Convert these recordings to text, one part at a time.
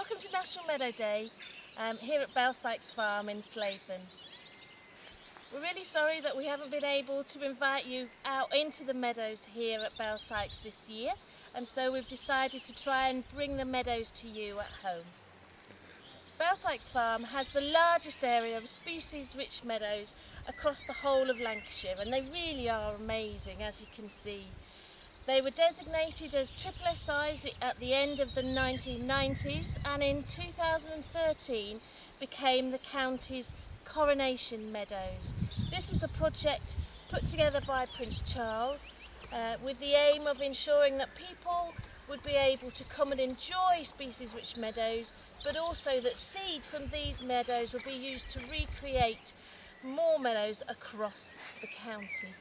Welcome to National Meadow Day here at Belsykes Farm in Slayton. We're really sorry that we haven't been able to invite you out into the meadows here at Belsykes this year, and so we've decided to try and bring the meadows to you at home. Belsykes Farm has the largest area of species-rich meadows across the whole of Lancashire, and they really are amazing, as you can see. They were designated as SSSIs at the end of the 1990s, and in 2013 became the county's Coronation Meadows. This was a project put together by Prince Charles with the aim of ensuring that people would be able to come and enjoy species-rich meadows, but also that seed from these meadows would be used to recreate more meadows across the county.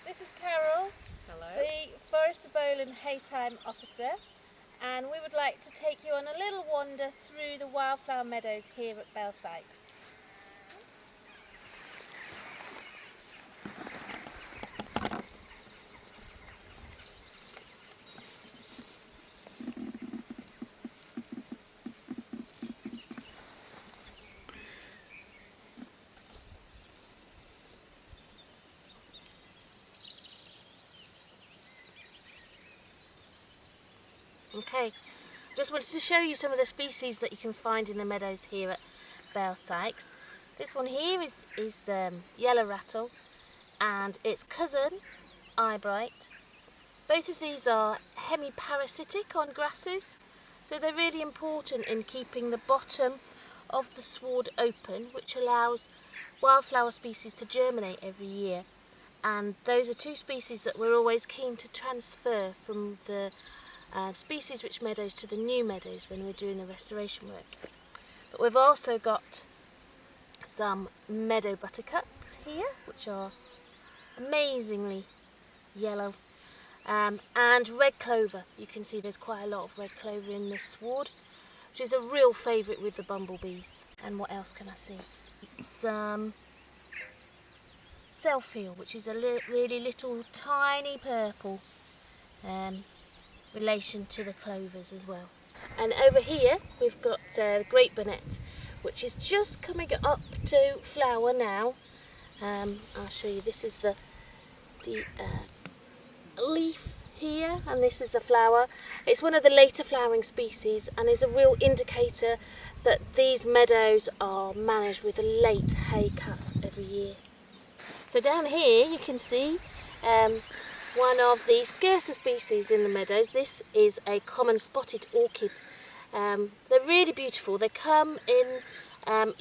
This is Carol, Hello. the Forest of Bowland Haytime Officer, and we would like to take you on a little wander through the wildflower meadows here at Belsykes. Okay, just wanted to show you some of the species that you can find in the meadows here at Belsykes. This one here is yellow rattle, and its cousin, eyebright. Both of these are hemiparasitic on grasses, so they're really important in keeping the bottom of the sward open, which allows wildflower species to germinate every year. And those are two species that we're always keen to transfer from the species-rich meadows to the new meadows when we're doing the restoration work. But we've also got some meadow buttercups here, which are amazingly yellow, and red clover. You can see there's quite a lot of red clover in this sward, which is a real favourite with the bumblebees. And what else can I see? Some selfie, which is a really little tiny purple relation to the clovers as well. And over here we've got great bonnet, which is just coming up to flower now. I'll show you. This is the leaf here, and this is the flower. It's one of the later flowering species and is a real indicator that these meadows are managed with a late hay cut every year. So down here you can see one of the scarcer species in the meadows. This is a common spotted orchid. They're really beautiful. They come in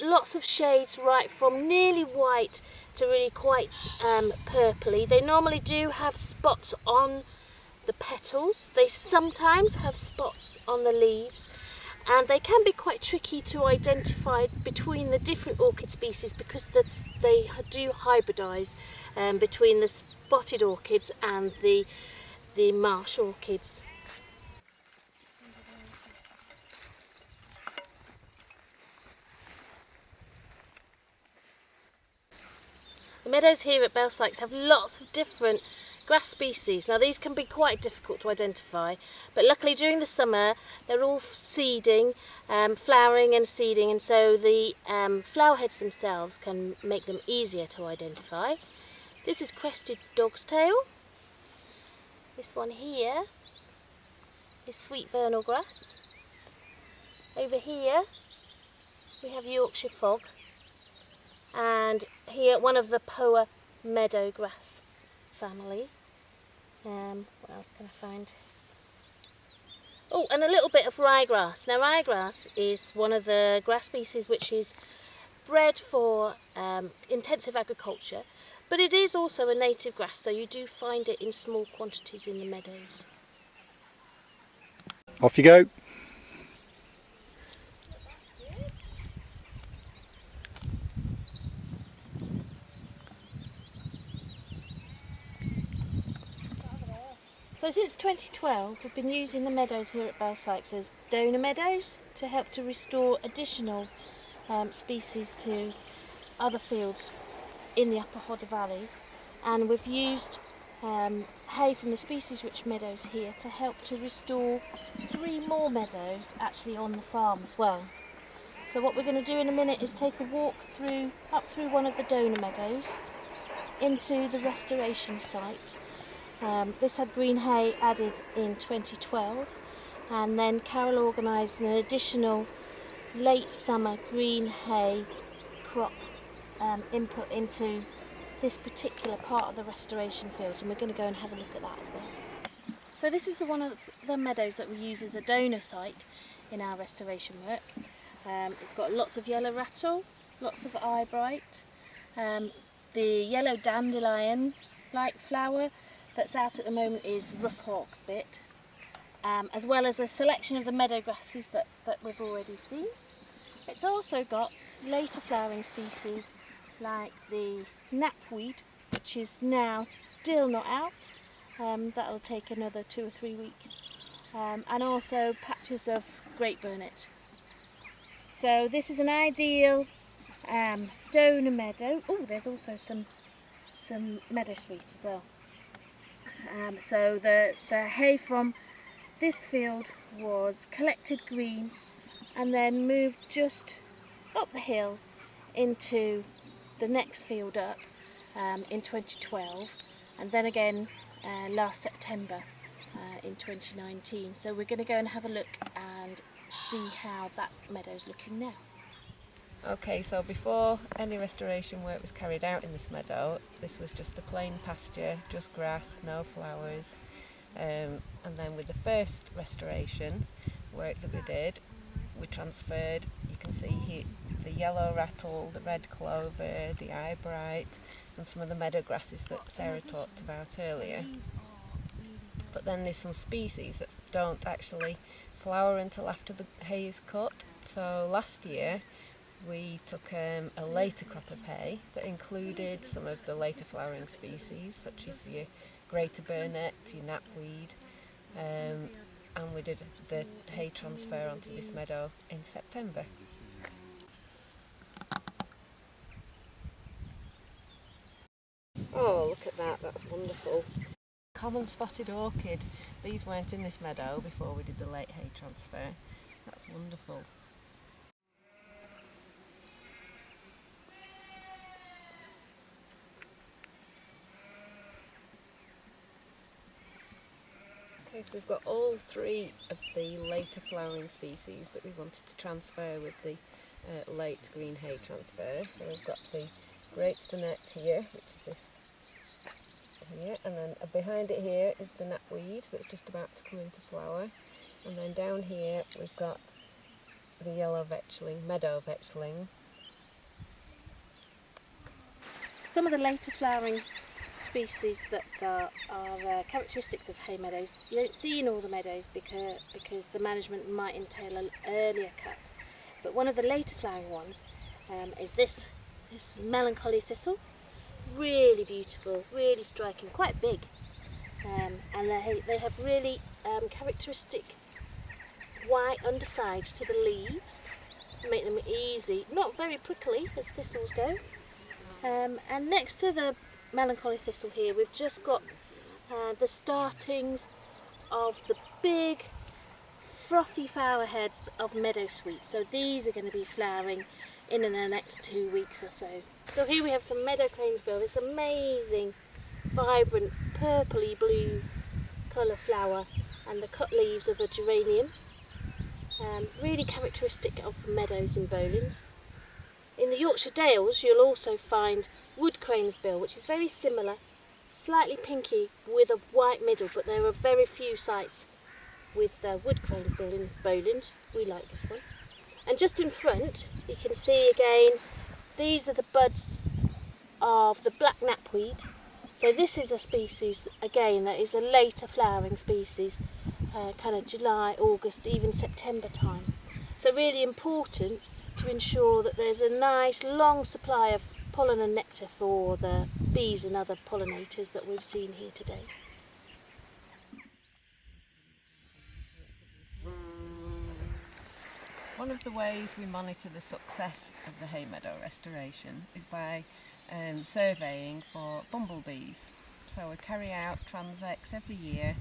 lots of shades, right from nearly white to really quite purpley. They normally do have spots on the petals. They sometimes have spots on the leaves, and they can be quite tricky to identify between the different orchid species because they do hybridise between the spotted orchids and the marsh orchids. The meadows here at Belsykes have lots of different grass species. Now these can be quite difficult to identify, but luckily during the summer they're all seeding, flowering and seeding, and so the flower heads themselves can make them easier to identify. This is crested dog's tail. This one here is sweet vernal grass. Over here we have Yorkshire fog, and here one of the Poa meadow grass family. What else can I find? Oh, and a little bit of ryegrass. Now ryegrass is one of the grass species which is bred for intensive agriculture, but it is also a native grass, so you do find it in small quantities in the meadows. Off you go. So since 2012 we've been using the meadows here at Belsykes as donor meadows to help to restore additional species to other fields in the Upper Hodder Valley, and we've used hay from the species rich meadows here to help to restore 3 more meadows actually on the farm as well. So what we're going to do in a minute is take a walk up through one of the donor meadows into the restoration site. This had green hay added in 2012, and then Carol organised an additional late summer green hay crop input into this particular part of the restoration fields, and we're going to go and have a look at that as well. So this is one of the meadows that we use as a donor site in our restoration work. It's got lots of yellow rattle, lots of eyebright, the yellow dandelion like flower that's out at the moment is rough hawk's bit, as well as a selection of the meadow grasses that we've already seen. It's also got later flowering species like the knapweed, which is now still not out. That'll take another 2 or 3 weeks, and also patches of great burnet. So this is an ideal donor meadow. Oh, there's also some meadowsweet as well. So the hay from this field was collected green and then moved just up the hill into the next field up in 2012, and then again last September in 2019. So we're going to go and have a look and see how that meadow's looking now. Okay, so before any restoration work was carried out in this meadow, this was just a plain pasture, just grass, no flowers. And then with the first restoration work that we did, we transferred, you can see here, the yellow rattle, the red clover, the eyebright, and some of the meadow grasses that Sarah talked about earlier. But then there's some species that don't actually flower until after the hay is cut. So last year we took a later crop of hay that included some of the later flowering species, such as your greater burnet, your knapweed, and we did the hay transfer onto this meadow in September. Oh, look at that, that's wonderful. Common spotted orchid. These weren't in this meadow before we did the late hay transfer. That's wonderful. Okay, so we've got all 3 of the later flowering species that we wanted to transfer with the late green hay transfer. So we've got the great burnet here, which is this here, and then behind it here is the knapweed that's just about to come into flower, and then down here we've got the yellow vetchling, meadow vetchling. Some of the later flowering species that are characteristics of hay meadows you don't see in all the meadows because the management might entail an earlier cut, but one of the later flowering ones is this melancholy thistle. Really beautiful, really striking, quite big, and they have really characteristic white undersides to the leaves, make them easy, not very prickly as thistles go. And next to the melancholy thistle here we've just got the startings of the big frothy flower heads of meadowsweet. So these are going to be flowering in the next 2 weeks or so. So here we have some meadow cranesbill, this amazing vibrant purpley blue colour flower, and the cut leaves of a geranium, really characteristic of meadows in Bowland. In the Yorkshire Dales you'll also find wood cranesbill, which is very similar, slightly pinky with a white middle, but there are very few sites with wood cranesbill in Bowland. We like this one. And just in front you can see again, these are the buds of the black knapweed. So this is a species again that is a later flowering species, kind of July, August, even September time. So really important to ensure that there's a nice long supply of pollen and nectar for the bees and other pollinators that we've seen here today. One of the ways we monitor the success of the hay meadow restoration is by surveying for bumblebees. So we carry out transects every year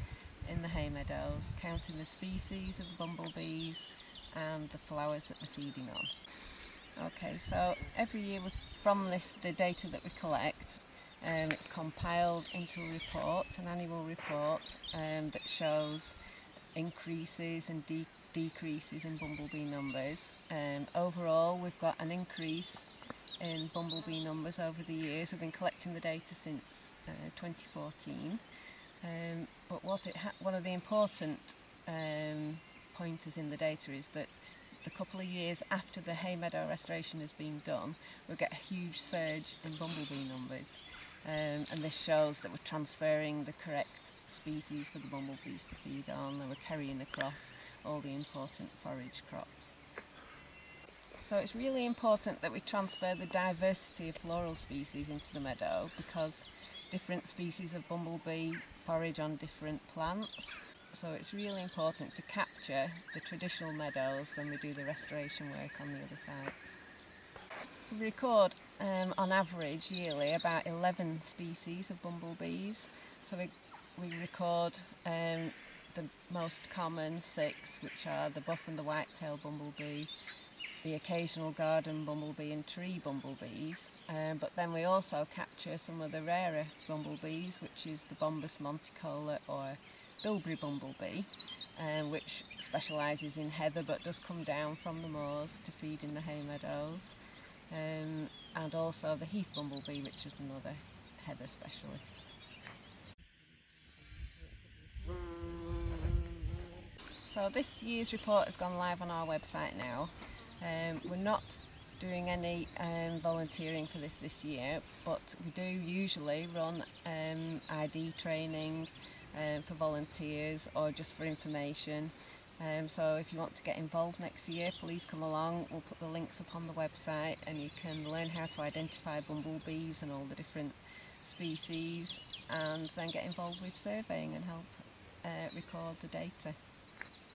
in the hay meadows, counting the species of the bumblebees and the flowers that they're feeding on. Okay, so every year from the data that we collect, it's compiled into a report, an annual report that shows increases and decreases in bumblebee numbers. Overall, we've got an increase in bumblebee numbers over the years. We've been collecting the data since 2014. But one of the important pointers in the data is that the couple of years after the hay meadow restoration has been done, we'll get a huge surge in bumblebee numbers. And this shows that we're transferring the correct species for the bumblebees to feed on, and we're carrying across all the important forage crops. So it's really important that we transfer the diversity of floral species into the meadow, because different species of bumblebee forage on different plants. So it's really important to capture the traditional meadows when we do the restoration work on the other sites. We record on average yearly about 11 species of bumblebees. So we record the most common 6, which are the buff and the white-tailed bumblebee, the occasional garden bumblebee and tree bumblebees, but then we also capture some of the rarer bumblebees, which is the Bombus monticola or bilberry bumblebee, which specialises in heather but does come down from the moors to feed in the hay meadows, and also the heath bumblebee, which is another heather specialist. So this year's report has gone live on our website now. We're not doing any volunteering for this year, but we do usually run ID training for volunteers or just for information. So if you want to get involved next year, please come along. We'll put the links up on the website, and you can learn how to identify bumblebees and all the different species, and then get involved with surveying and help record the data.